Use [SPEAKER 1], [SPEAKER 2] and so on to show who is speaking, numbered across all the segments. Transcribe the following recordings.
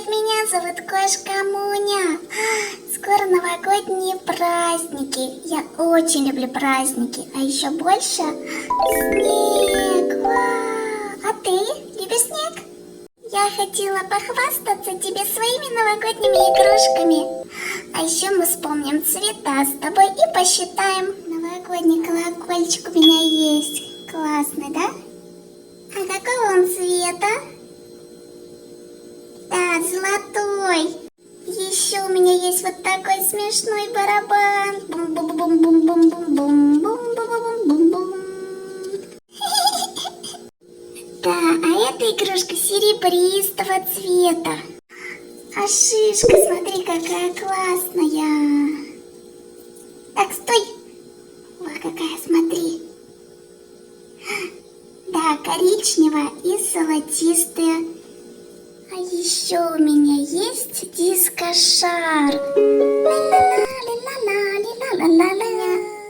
[SPEAKER 1] Привет, меня зовут Кошка Муня. Скоро новогодние праздники. Я очень люблю праздники, а еще больше снег. Вау! А ты любишь снег? Я хотела похвастаться тебе своими новогодними игрушками. А еще мы вспомним цвета с тобой и посчитаем. Новогодний колокольчик у меня есть. Классный, да? А какого он цвета? Да, золотой. Еще у меня есть вот такой смешной барабан. Бум-бум-бум-бум-бум-бум-бум-бум-бум-бум. Да, а эта игрушка серебристого цвета. А шишка, смотри, какая классная. Так, стой. Ой, какая, смотри. Да, коричневая и золотистая. А еще у меня есть дискошар.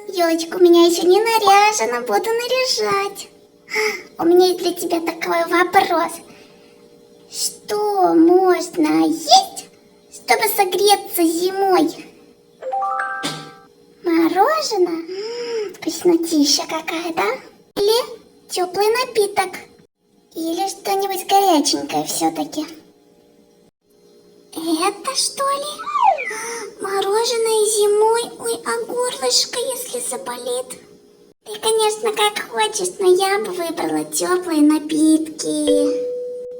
[SPEAKER 1] Елочка у меня еще не наряжена, буду наряжать. У меня есть для тебя такой вопрос. Что можно есть, чтобы согреться зимой? Мороженое? Вкуснотища какая, да? Или теплый напиток? Или что-нибудь горяченькое все-таки? Это что ли? Мороженое зимой? Ой, а горлышко, если заболит? Ты, конечно, как хочешь, но я бы выбрала теплые напитки.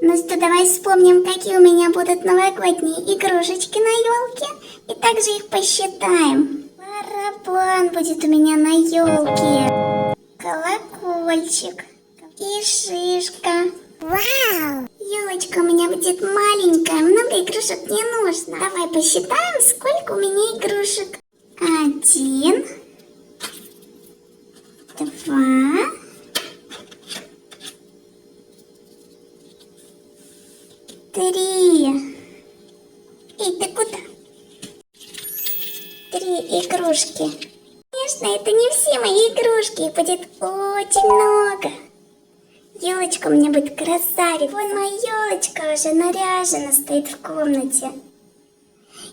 [SPEAKER 1] Ну что, давай вспомним, какие у меня будут новогодние игрушечки на елке, и также их посчитаем. Барабан будет у меня на елке, колокольчик и шишка. Вау! Елочка у меня будет маленькая, много игрушек не нужно. Давай посчитаем, сколько у меня игрушек. 1, 2, 3. Эй, ты куда? 3 игрушки. Конечно, это не все мои игрушки, их будет очень много. Елочка у меня будет красавица. Вон моя елочка уже наряжена, стоит в комнате.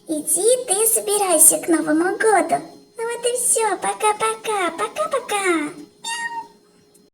[SPEAKER 1] Иди ты собирайся к Новому году. Ну вот и все, пока-пока, пока-пока.